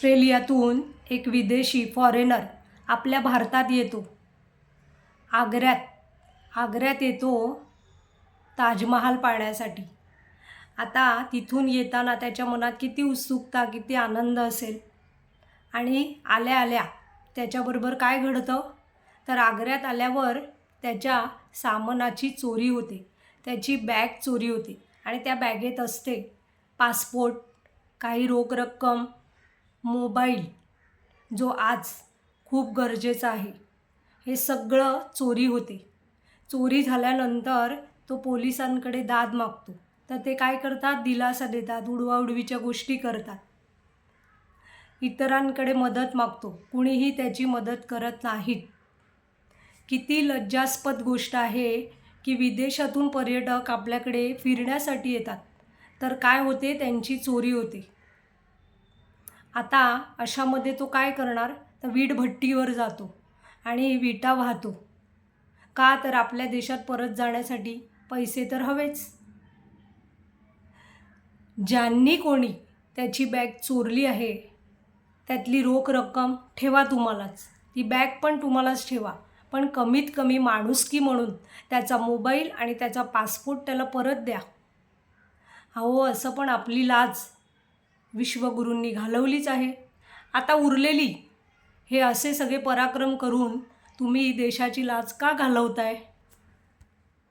ऑस्ट्रेलियातून एक विदेशी फॉरेनर आपल्या भारतात येतो. आग्र्यात येतो ताजमहाल पाहण्यासाठी. आता तिथून येताना त्याच्या मनात किती उत्सुकता, किती आनंद असेल. आणि आल्या आल्या त्याच्याबरोबर काय घडतं, तर आग्र्यात आल्यावर त्याच्या सामानाची चोरी होते. त्याची बॅग चोरी होते आणि त्या बॅगेत असते पासपोर्ट, काही रोख रक्कम, मोबाईल, जो आज खूप गरजेचा आहे. हे सगळं चोरी होते. चोरी झाल्यानंतर तो पोलिसांकडे दाद मागतो. तर ते काय करतात, दिलासा देतात, उडवाउडवीच्या गोष्टी करतात, इतरांकडे मदत मागतो. कुणीही त्याची मदत करत नाहीत. किती लज्जास्पद गोष्ट आहे की विदेशातून पर्यटक आपल्याकडे फिरण्यासाठी येतात, तर काय होते, त्यांची चोरी होते. आता अशामध्ये तो काय करणार, तर वीटभट्टीवर जातो आणि विटा वाहतो. का, तर आपल्या देशात परत जाण्यासाठी पैसे तर हवेच. ज्यांनी कोणी त्याची बॅग चोरली आहे त्यातली रोख रक्कम ठेवा तुम्हालाच, ती बॅग पण तुम्हालाच ठेवा, पण कमीत कमी माणुसकी म्हणून त्याचा मोबाईल आणि त्याचा पासपोर्ट त्याला परत द्या. अहो, असं पण आपली लाज विश्वगुरूंनी घालवलीच आहे. आता उरलेली हे असे सगळे पराक्रम करून तुम्ही देशाची लाज का घालवताय?